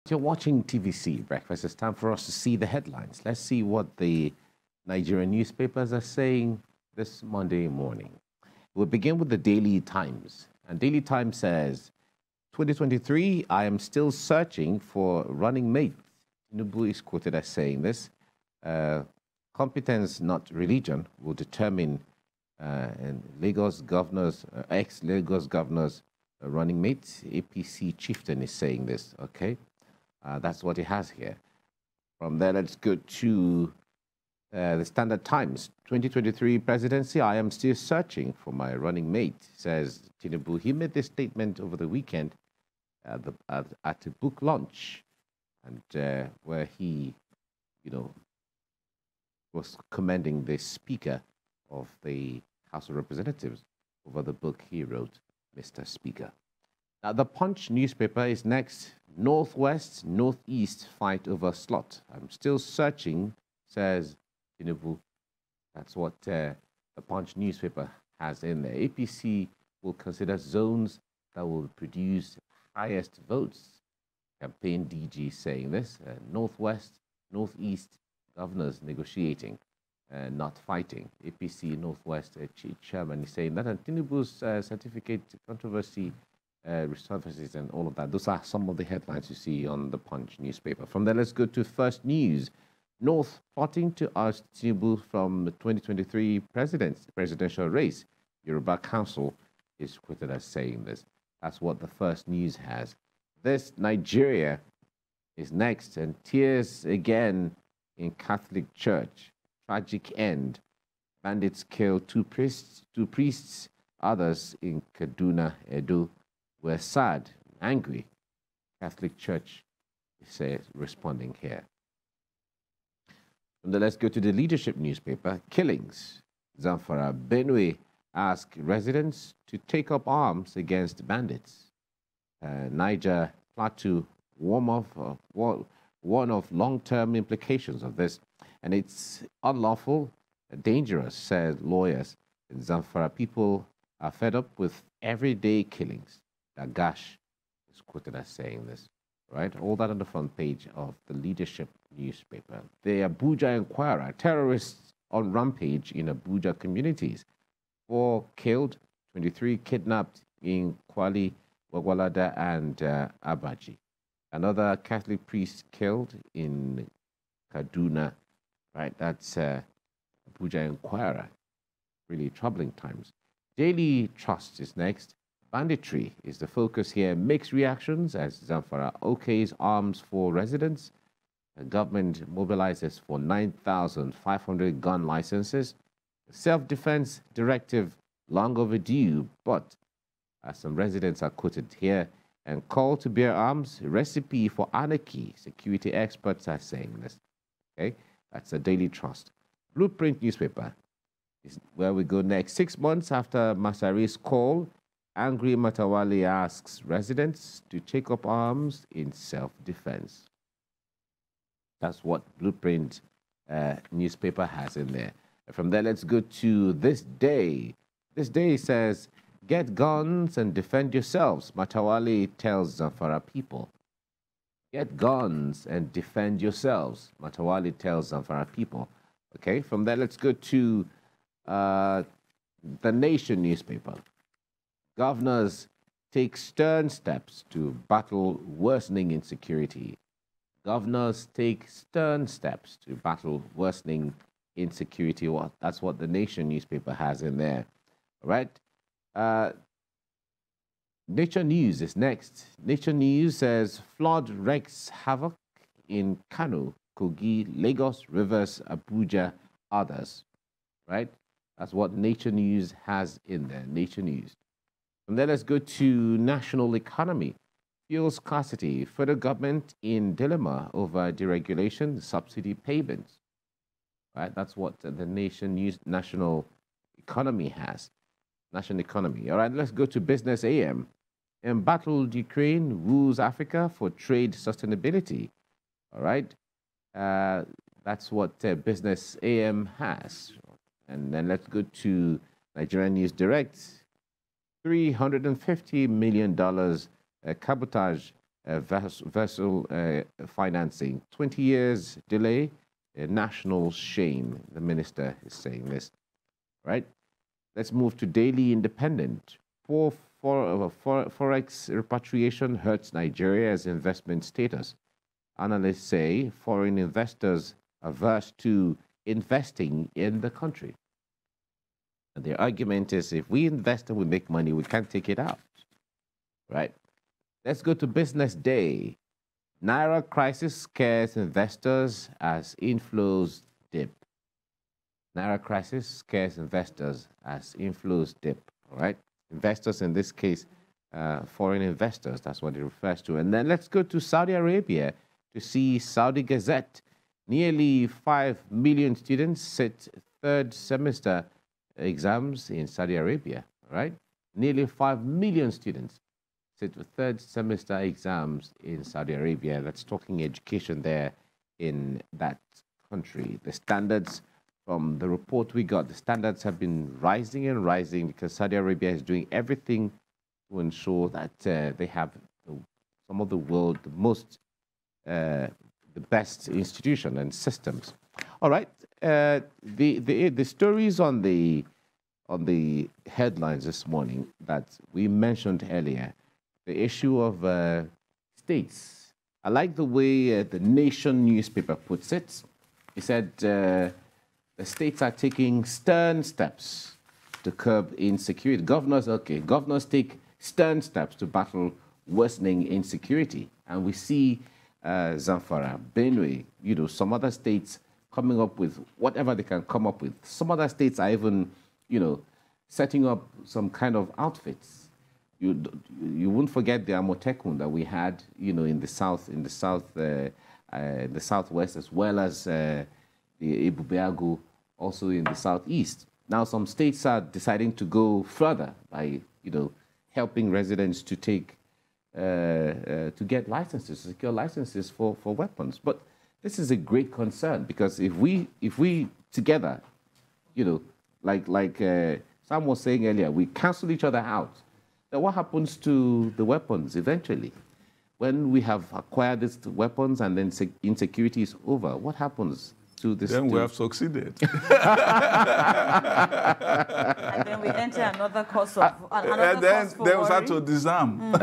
You're watching TVC Breakfast. It's time for us to see the headlines. Let's see what the Nigerian newspapers are saying this Monday morning. We'll begin with the Daily Times. And Daily Times says, 2023, I am still searching for running mate. Tinubu is quoted as saying this. Competence, not religion, will determine and Lagos governors, ex-Lagos governors, running mate. APC chieftain is saying this, okay? That's what he has here. From there, let's go to the Standard Times. 2023 presidency, I am still searching for my running mate, says Tinubu. He made this statement over the weekend at a book launch, and where he, was commending the Speaker of the House of Representatives over the book he wrote, Mr. Speaker. Now, the Punch newspaper is next. Northwest, Northeast fight over slot. I'm still searching, says Tinubu. That's what the Punch newspaper has in there. APC will consider zones that will produce highest votes. Campaign DG saying this. Northwest, Northeast governors negotiating, not fighting. APC Northwest chairman is saying that. And Tinubu's certificate controversy resurfaces and all of that. Those are some of the headlines you see on the Punch newspaper. From there, let's go to First News. North plotting to oust Tinubu from the 2023 presidential race. Yoruba Council is quoted as saying this. That's what the First News has. This Nigeria is next, and tears again in Catholic Church. Tragic end. Bandits kill two priests, others in Kaduna, Edo. We're sad, angry. Catholic Church is responding here. And then let's go to the Leadership newspaper. Killings. Zamfara, Benue ask residents to take up arms against bandits. Niger Plateau, one of long-term implications of this. And it's unlawful, dangerous, said lawyers. In Zamfara, people are fed up with everyday killings. Dagash is quoted as saying this, right? All that on the front page of the Leadership newspaper. The Abuja Inquirer, terrorists on rampage in Abuja communities. 4 killed, 23 kidnapped in Kwali, Wagwalada, and Abaji. Another Catholic priest killed in Kaduna, right? That's Abuja Inquirer. Really troubling times. Daily Trust is next. Banditry is the focus here. Mixed reactions as Zamfara okays arms for residents. The government mobilizes for 9,500 gun licenses. The self-defense directive long overdue, but as some residents are quoted here, and call to bear arms, recipe for anarchy. Security experts are saying this. Okay, that's a Daily Trust. Blueprint newspaper is where we go next. 6 months after Masari's call, angry Matawali asks residents to take up arms in self-defense. That's what Blueprint newspaper has in there. From there, let's go to This Day. This Day says, get guns and defend yourselves, Matawali tells Zamfara people. Get guns and defend yourselves, Matawali tells Zamfara people. Okay, from there, let's go to The Nation newspaper. Governors take stern steps to battle worsening insecurity. Governors take stern steps to battle worsening insecurity. Well, that's what The Nation newspaper has in there. All right. Nature News is next. Nature News says flood wreaks havoc in Kano, Kogi, Lagos, Rivers, Abuja, others. Right? That's what Nature News has in there. Nature News. And then let's go to national economy. Fuel scarcity, federal government in dilemma over deregulation, subsidy payments. Right? That's what the Nation News national economy has. National economy. All right, let's go to Business AM. Embattled Ukraine woos Africa for trade sustainability. All right. That's what Business AM has. And then let's go to Nigerian News Direct. $350 million cabotage vessel financing. 20 years delay, a national shame. The minister is saying this, right? Let's move to Daily Independent. Forex repatriation hurts Nigeria's investment status. Analysts say foreign investors averse to investing in the country. And their argument is if we invest and we make money, we can't take it out, right? Let's go to Business Day. Naira crisis scares investors as inflows dip. Naira crisis scares investors as inflows dip, all right? Investors in this case, foreign investors, that's what it refers to. And then let's go to Saudi Arabia to see Saudi Gazette. Nearly 5 million students sit third semester exams in Saudi Arabia, right? Nearly 5 million students sit with third semester exams in Saudi Arabia. That's talking education there in that country. The standards from the report we got, the standards have been rising and rising because Saudi Arabia is doing everything to ensure that they have some of the world, the best institution and systems. All right, the stories on the headlines this morning that we mentioned earlier, the issue of states. I like the way the Nation newspaper puts it. He said the states are taking stern steps to curb insecurity. Governors take stern steps to battle worsening insecurity. And we see Zamfara, Benue, some other states coming up with whatever they can come up with. Some other states are even, setting up some kind of outfits. You won't forget the Amotekun that we had, in the southwest, as well as the Ebubeagu, also in the southeast. Now, some states are deciding to go further by, helping residents to take to get licenses, secure licenses for weapons. But this is a great concern because if we together, like Sam was saying earlier, we cancel each other out, then what happens to the weapons eventually? When we have acquired these weapons and then insecurity is over, what happens to this? Then we have succeeded. And then we enter another course of then we start to disarm.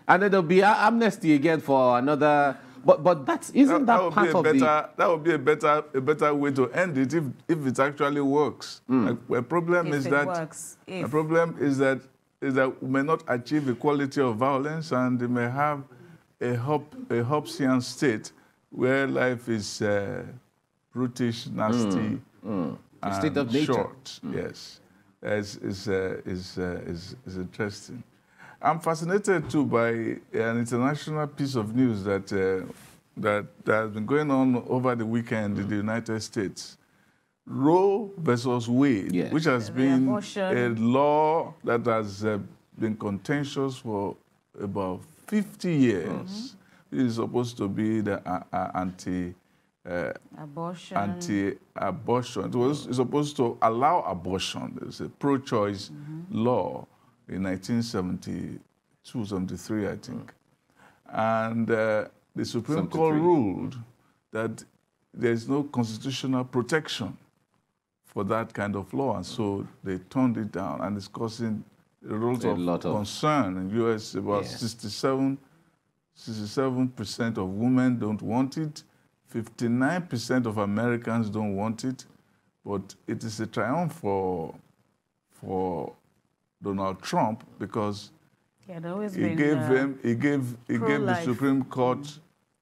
And then there'll be amnesty again for another. But isn't that part of that would be a better way to end it if it actually works. The problem is that we may not achieve equality of violence, and they may have a Hobbesian state where life is brutish, nasty, a state of nature. Short. Yes, is interesting. I'm fascinated too by an international piece of news that has been going on over the weekend in the United States. Roe versus Wade, which has been a law that has been contentious for about 50 years. It is supposed to be the anti-abortion. It's supposed to allow abortion. It's a pro-choice law in 1972, 73, I think. And the Supreme Court ruled that there's no constitutional protection for that kind of law, and so they turned it down, and it's causing a lot of concern. In the U.S., about 67% of women don't want it, 59% of Americans don't want it, but it is a triumph for Donald Trump because he gave the Supreme Court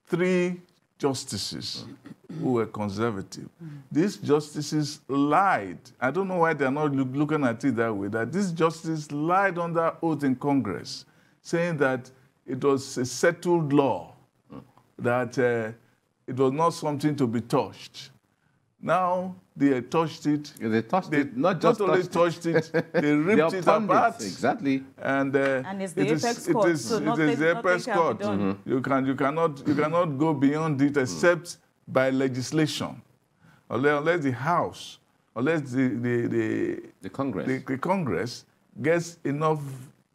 3 justices who were conservative. These justices lied. I don't know why they're not looking at it that way, that these justices lied under oath in Congress, saying that it was a settled law, that it was not something to be touched. Now they touched it. They touched it, not only touched it, they ripped it apart. Exactly. And it's the apex court. It is the apex court. You cannot go beyond it except by legislation, unless the House, unless the Congress gets enough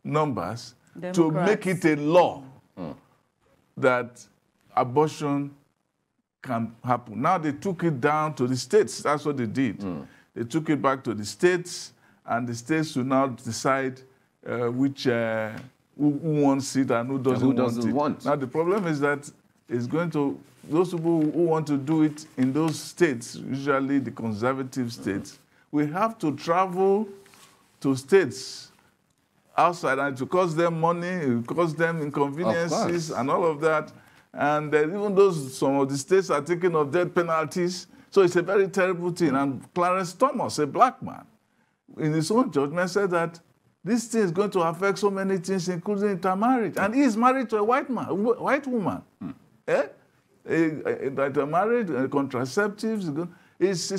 numbers to make it a law. that abortion can happen. Now they took it down to the states. That's what they did. They took it back to the states, and the states will now decide who wants it and who doesn't want it. Now the problem is that it's going to, those people who want to do it in those states, usually the conservative states, we have to travel to states outside, and to cost them money, it costs them inconveniences and all of that. And even though some of the states are taking of death penalties, so it's a very terrible thing. And Clarence Thomas, a black man, in his own judgment said that this thing is going to affect so many things, including intermarriage. And he is married to a white woman. That are married, contraceptives. It's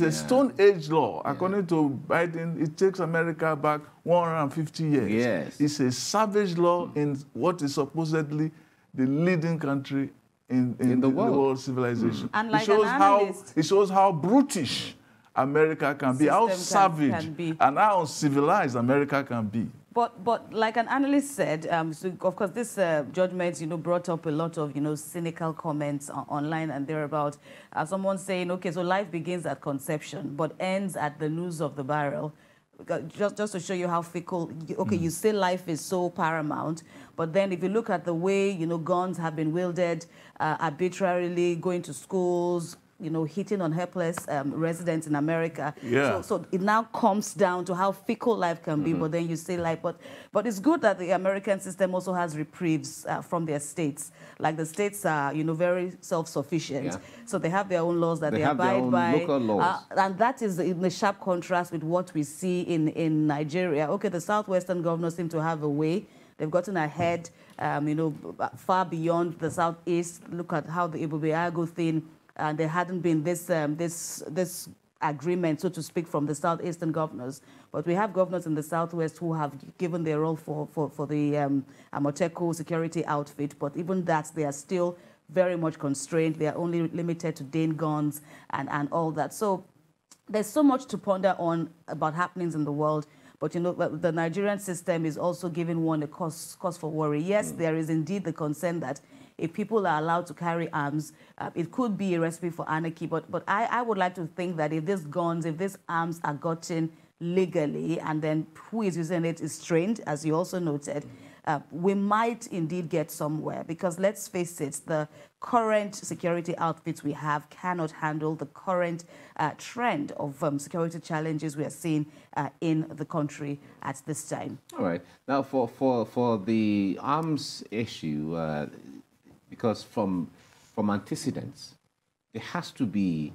a Stone Age law. According to Biden, it takes America back 150 years. Yes. It's a savage law in what is supposedly the leading country in the world civilization. And like it shows how brutish America can be, how savage and how uncivilized America can be. But like an analyst said, so of course this judgment, brought up a lot of, cynical comments online and thereabout. Someone saying, okay, so life begins at conception, but ends at the noose of the barrel. Just to show you how fickle, you say life is so paramount, but then if you look at the way, guns have been wielded arbitrarily, going to schools, hitting on helpless residents in America. Yeah. So it now comes down to how fickle life can be, but then you say life. But it's good that the American system also has reprieves from their states. Like the states are, very self-sufficient. Yeah. So they have their own laws that they abide by. Local laws. And that is in the sharp contrast with what we see in Nigeria. Okay, the southwestern governors seem to have a way. They've gotten ahead, far beyond the southeast. Look at how the Ibubiago thing. There hadn't been this agreement, so to speak, from the southeastern governors. But we have governors in the southwest who have given their role for the Amoteco security outfit. But even that, they are still very much constrained. They are only limited to Dane guns and all that. So there's so much to ponder on about happenings in the world. But, the Nigerian system is also giving one a cause for worry. Yes, there is indeed the concern that if people are allowed to carry arms, it could be a recipe for anarchy. But I would like to think that if these arms are gotten legally, and then who is using it is trained, as you also noted, we might indeed get somewhere. Because let's face it, the current security outfits we have cannot handle the current trend of security challenges we are seeing in the country at this time. All right. Now, for the arms issue, because from antecedents, there has to be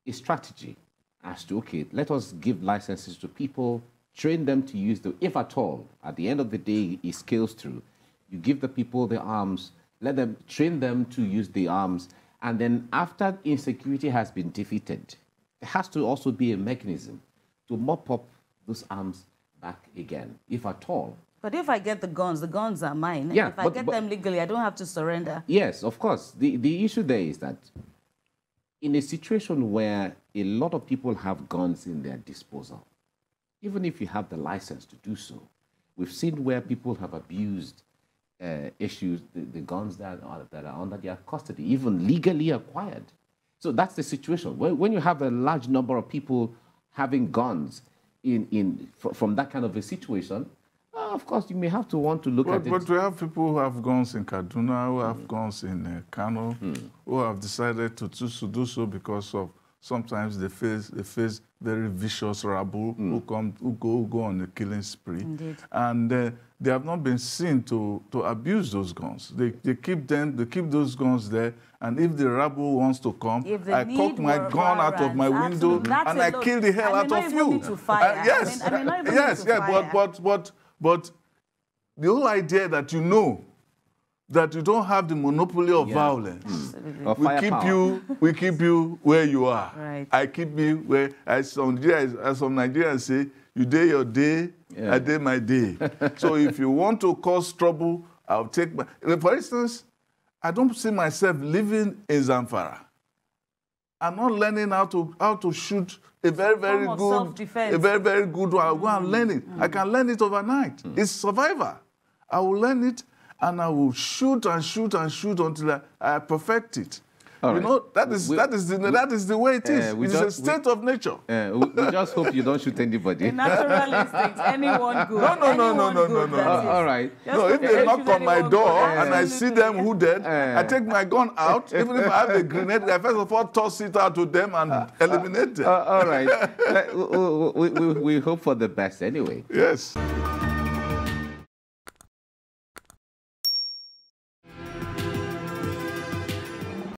a strategy as to, okay, let us give licenses to people, train them to use them, if at all, at the end of the day, it scales through. You give the people the arms, let them train them to use the arms, and then after insecurity has been defeated, there has to also be a mechanism to mop up those arms back again, if at all. But if I get the guns are mine. Yeah, if I get them legally, I don't have to surrender. Yes, of course. The issue there is that in a situation where a lot of people have guns in their disposal, even if you have the license to do so, we've seen where people have abused the guns that are under their custody, even legally acquired. So that's the situation. When you have a large number of people having guns from that kind of a situation, of course, you may have to want to look at it. But we have people who have guns in Kaduna, who have guns in Kano, who have decided to do so because of sometimes they face very vicious rabble who go on a killing spree. Indeed. And they have not been seen to abuse those guns. They keep those guns there, and if the rabble wants to come, I cock my gun out of my window and I kill the hell out of you. Yes, but the whole idea that that you don't have the monopoly of violence. We keep you where you are. Right. I keep you where, as some Nigerians say, you day your day, I day my day. So if you want to cause trouble, I'll take my... For instance, I don't see myself living in Zamfara. I'm not learning how to shoot a very good one. I'll go and learn it. I can learn it overnight. It's survivor. I will learn it, and I will shoot and shoot and shoot until I perfect it. All you right. know, that is the way it is. It's a state of nature. We just hope you don't shoot anybody. In natural instincts, anyone good. No. All right. No, if they knock on my door and I see them wounded, I take my gun out. Even if I have a grenade, I first of all toss it out to them and eliminate them. All right. We hope for the best anyway. Yes.